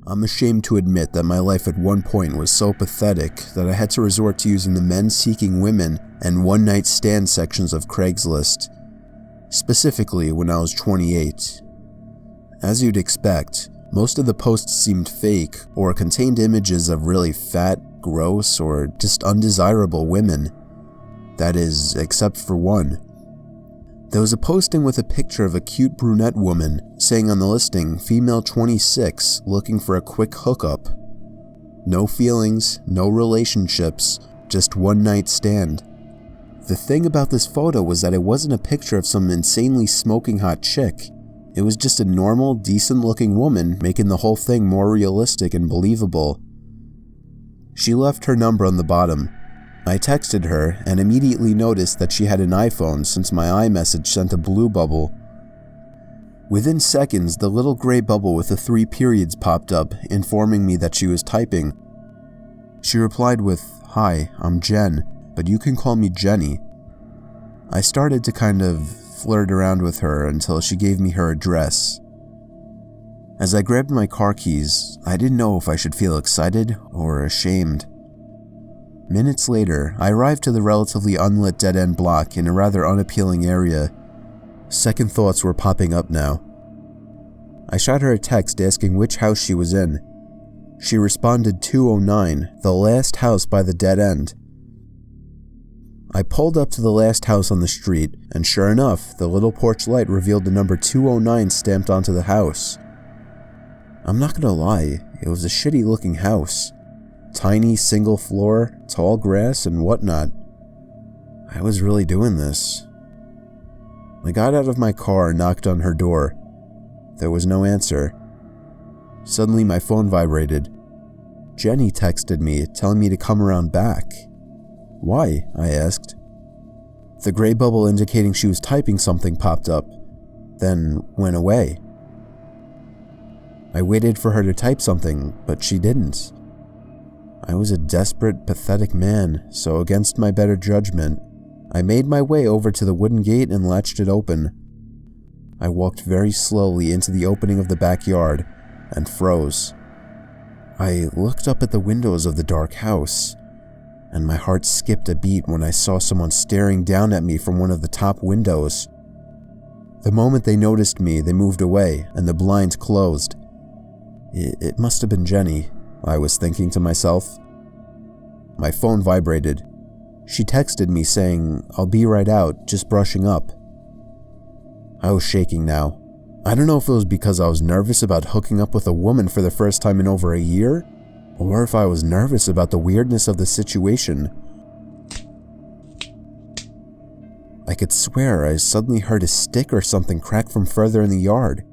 I'm ashamed to admit that my life at one point was so pathetic that I had to resort to using the men seeking women and one-night stand sections of Craigslist, specifically when I was 28. As you'd expect, most of the posts seemed fake or contained images of really fat, gross, or just undesirable women. That is, except for one. There was a posting with a picture of a cute brunette woman saying on the listing, female 26, looking for a quick hookup. No feelings, no relationships, just one night stand. The thing about this photo was that it wasn't a picture of some insanely smoking hot chick. It was just a normal, decent looking woman, making the whole thing more realistic and believable. She left her number on the bottom. I texted her and immediately noticed that she had an iPhone since my iMessage sent a blue bubble. Within seconds, the little gray bubble with the 3 periods popped up, informing me that she was typing. She replied with, "Hi, I'm Jen, but you can call me Jenny." I started to kind of flirt around with her until she gave me her address. As I grabbed my car keys, I didn't know if I should feel excited or ashamed. Minutes later, I arrived to the relatively unlit dead-end block in a rather unappealing area. Second thoughts were popping up now. I shot her a text asking which house she was in. She responded 209, the last house by the dead end. I pulled up to the last house on the street, and sure enough, the little porch light revealed the number 209 stamped onto the house. I'm not gonna lie, it was a shitty looking house. Tiny, single floor, tall grass, and whatnot. I was really doing this. I got out of my car and knocked on her door. There was no answer. Suddenly my phone vibrated. Jenny texted me, telling me to come around back. Why? I asked. The gray bubble indicating she was typing something popped up, then went away. I waited for her to type something, but she didn't. I was a desperate, pathetic man, so against my better judgment, I made my way over to the wooden gate and latched it open. I walked very slowly into the opening of the backyard and froze. I looked up at the windows of the dark house, and my heart skipped a beat when I saw someone staring down at me from one of the top windows. The moment they noticed me, they moved away, and the blinds closed. It must have been Jenny, I was thinking to myself. My phone vibrated. She texted me saying, "I'll be right out, just brushing up." I was shaking now. I don't know if it was because I was nervous about hooking up with a woman for the first time in over a year, or if I was nervous about the weirdness of the situation. I could swear I suddenly heard a stick or something crack from further in the yard.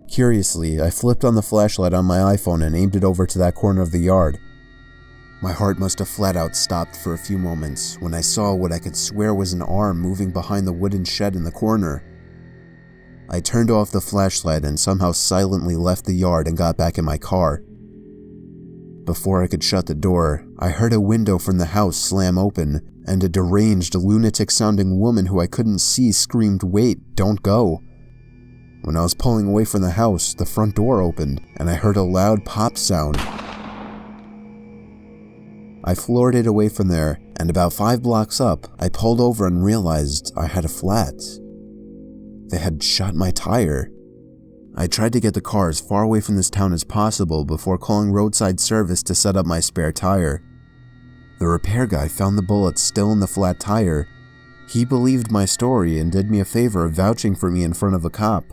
Curiously, I flipped on the flashlight on my iPhone and aimed it over to that corner of the yard. My heart must have flat out stopped for a few moments when I saw what I could swear was an arm moving behind the wooden shed in the corner. I turned off the flashlight and somehow silently left the yard and got back in my car. Before I could shut the door, I heard a window from the house slam open, and a deranged, lunatic-sounding woman who I couldn't see screamed, "Wait, don't go." When I was pulling away from the house, the front door opened, and I heard a loud pop sound. I floored it away from there, and about 5 blocks up, I pulled over and realized I had a flat. They had shot my tire. I tried to get the car as far away from this town as possible before calling roadside service to set up my spare tire. The repair guy found the bullet still in the flat tire. He believed my story and did me a favor of vouching for me in front of a cop.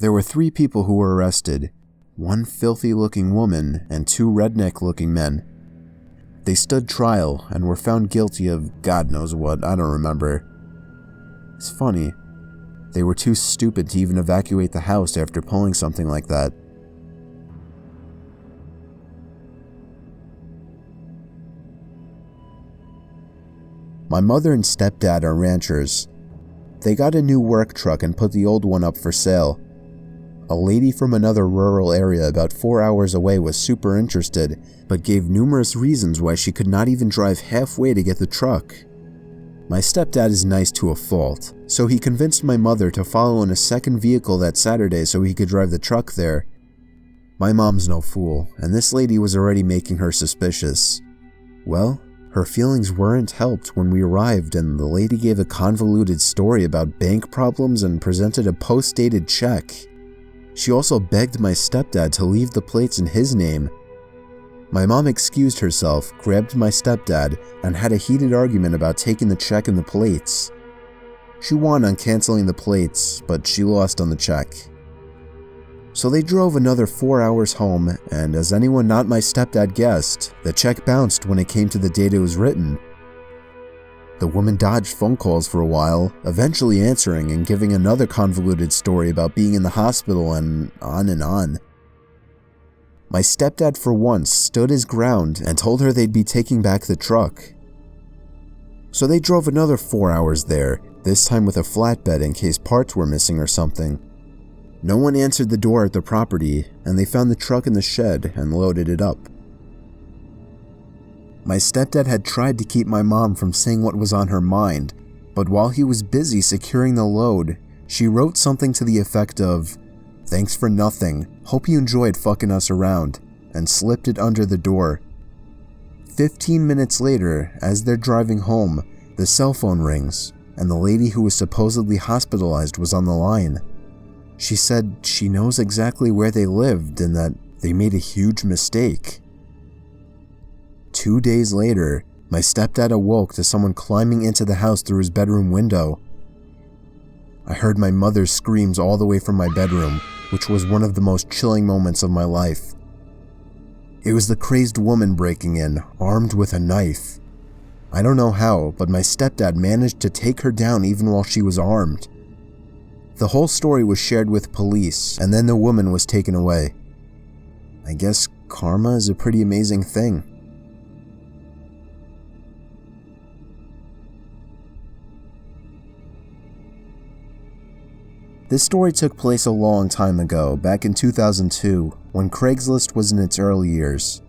There were 3 people who were arrested, 1 filthy-looking woman and 2 redneck-looking men. They stood trial and were found guilty of God knows what, I don't remember. It's funny, they were too stupid to even evacuate the house after pulling something like that. My mother and stepdad are ranchers. They got a new work truck and put the old one up for sale. A lady from another rural area about 4 hours away was super interested, but gave numerous reasons why she could not even drive halfway to get the truck. My stepdad is nice to a fault, so he convinced my mother to follow in a second vehicle that Saturday so he could drive the truck there. My mom's no fool, and this lady was already making her suspicious. Well, her feelings weren't helped when we arrived and the lady gave a convoluted story about bank problems and presented a post-dated check. She also begged my stepdad to leave the plates in his name. My mom excused herself, grabbed my stepdad, and had a heated argument about taking the check and the plates. She won on canceling the plates, but she lost on the check. So they drove another 4 hours home, and as anyone not my stepdad guessed, the check bounced when it came to the date it was written. The woman dodged phone calls for a while, eventually answering and giving another convoluted story about being in the hospital and on and on. My stepdad for once stood his ground and told her they'd be taking back the truck. So they drove another 4 hours there, this time with a flatbed in case parts were missing or something. No one answered the door at the property, and they found the truck in the shed and loaded it up. My stepdad had tried to keep my mom from saying what was on her mind, but while he was busy securing the load, she wrote something to the effect of, "Thanks for nothing, hope you enjoyed fucking us around," and slipped it under the door. 15 minutes later, as they're driving home, the cell phone rings, and the lady who was supposedly hospitalized was on the line. She said she knows exactly where they lived and that they made a huge mistake. 2 days later, my stepdad awoke to someone climbing into the house through his bedroom window. I heard my mother's screams all the way from my bedroom, which was one of the most chilling moments of my life. It was the crazed woman breaking in, armed with a knife. I don't know how, but my stepdad managed to take her down even while she was armed. The whole story was shared with police, and then the woman was taken away. I guess karma is a pretty amazing thing. This story took place a long time ago, back in 2002, when Craigslist was in its early years.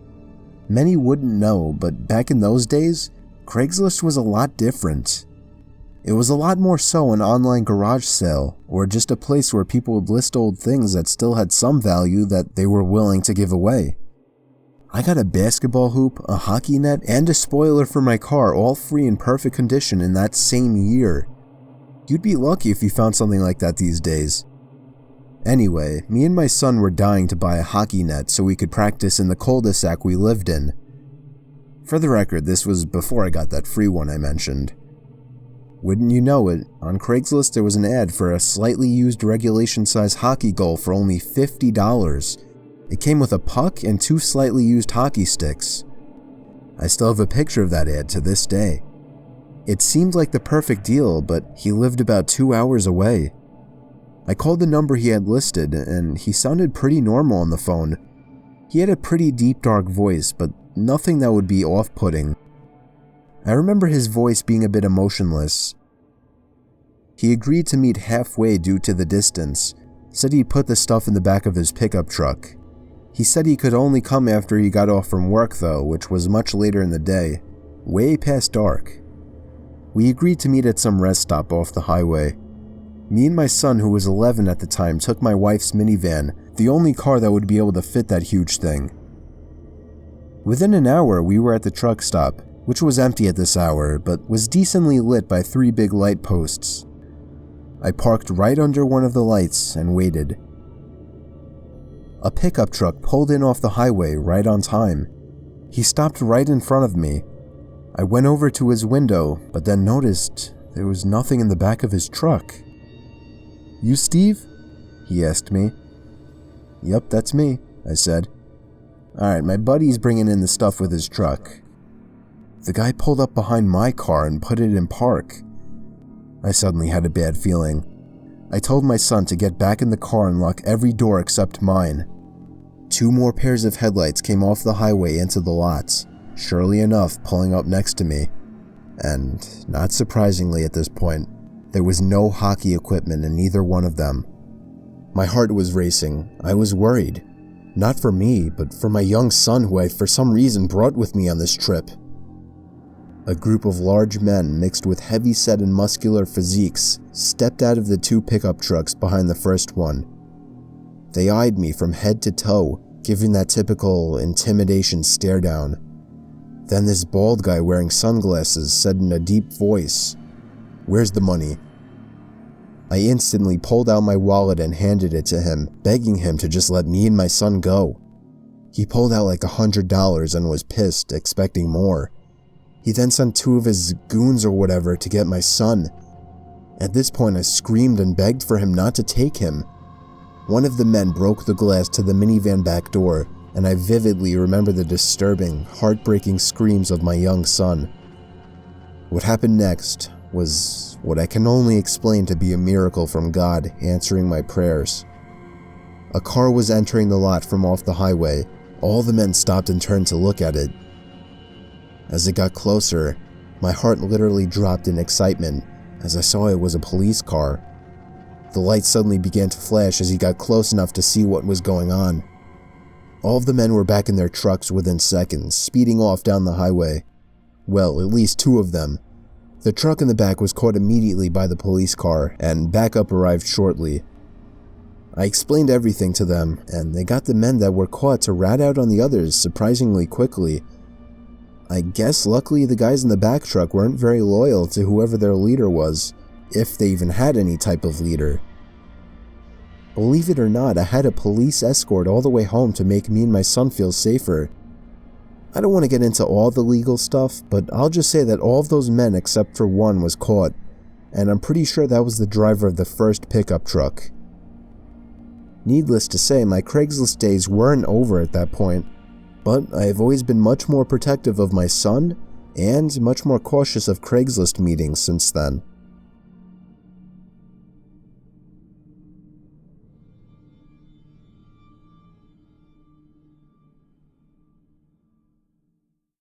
Many wouldn't know, but back in those days, Craigslist was a lot different. It was a lot more so an online garage sale, or just a place where people would list old things that still had some value that they were willing to give away. I got a basketball hoop, a hockey net, and a spoiler for my car, all free in perfect condition in that same year. You'd be lucky if you found something like that these days. Anyway, me and my son were dying to buy a hockey net so we could practice in the cul-de-sac we lived in. For the record, this was before I got that free one I mentioned. Wouldn't you know it, on Craigslist there was an ad for a slightly used regulation-size hockey goal for only $50. It came with a puck and 2 slightly used hockey sticks. I still have a picture of that ad to this day. It seemed like the perfect deal, but he lived about 2 hours away. I called the number he had listed, and he sounded pretty normal on the phone. He had a pretty deep, dark voice, but nothing that would be off-putting. I remember his voice being a bit emotionless. He agreed to meet halfway due to the distance, said he'd put the stuff in the back of his pickup truck. He said he could only come after he got off from work though, which was much later in the day, way past dark. We agreed to meet at some rest stop off the highway. Me and my son, who was 11 at the time, took my wife's minivan, the only car that would be able to fit that huge thing. Within an hour, we were at the truck stop, which was empty at this hour, but was decently lit by 3 big light posts. I parked right under one of the lights and waited. A pickup truck pulled in off the highway right on time. He stopped right in front of me. I went over to his window, but then noticed there was nothing in the back of his truck. "You Steve?" he asked me. "Yep, that's me," I said. "Alright, my buddy's bringing in the stuff with his truck." The guy pulled up behind my car and put it in park. I suddenly had a bad feeling. I told my son to get back in the car and lock every door except mine. 2 more pairs of headlights came off the highway into the lots, surely enough pulling up next to me. And, not surprisingly at this point, there was no hockey equipment in either one of them. My heart was racing. I was worried. Not for me, but for my young son who I for some reason brought with me on this trip. A group of large men mixed with heavy-set and muscular physiques stepped out of the 2 pickup trucks behind the first one. They eyed me from head to toe, giving that typical intimidation stare down. Then this bald guy wearing sunglasses said in a deep voice, "Where's the money?" I instantly pulled out my wallet and handed it to him, begging him to just let me and my son go. He pulled out like $100 and was pissed, expecting more. He then sent 2 of his goons or whatever to get my son. At this point, I screamed and begged for him not to take him. One of the men broke the glass to the minivan back door, and I vividly remember the disturbing, heartbreaking screams of my young son. What happened next was what I can only explain to be a miracle from God answering my prayers. A car was entering the lot from off the highway. All the men stopped and turned to look at it. As it got closer, my heart literally dropped in excitement as I saw it was a police car. The lights suddenly began to flash as he got close enough to see what was going on. All of the men were back in their trucks within seconds, speeding off down the highway. Well, at least 2 of them. The truck in the back was caught immediately by the police car, and backup arrived shortly. I explained everything to them, and they got the men that were caught to rat out on the others surprisingly quickly. I guess luckily the guys in the back truck weren't very loyal to whoever their leader was, if they even had any type of leader. Believe it or not, I had a police escort all the way home to make me and my son feel safer. I don't want to get into all the legal stuff, but I'll just say that all of those men except for one was caught, and I'm pretty sure that was the driver of the first pickup truck. Needless to say, my Craigslist days weren't over at that point, but I have always been much more protective of my son and much more cautious of Craigslist meetings since then.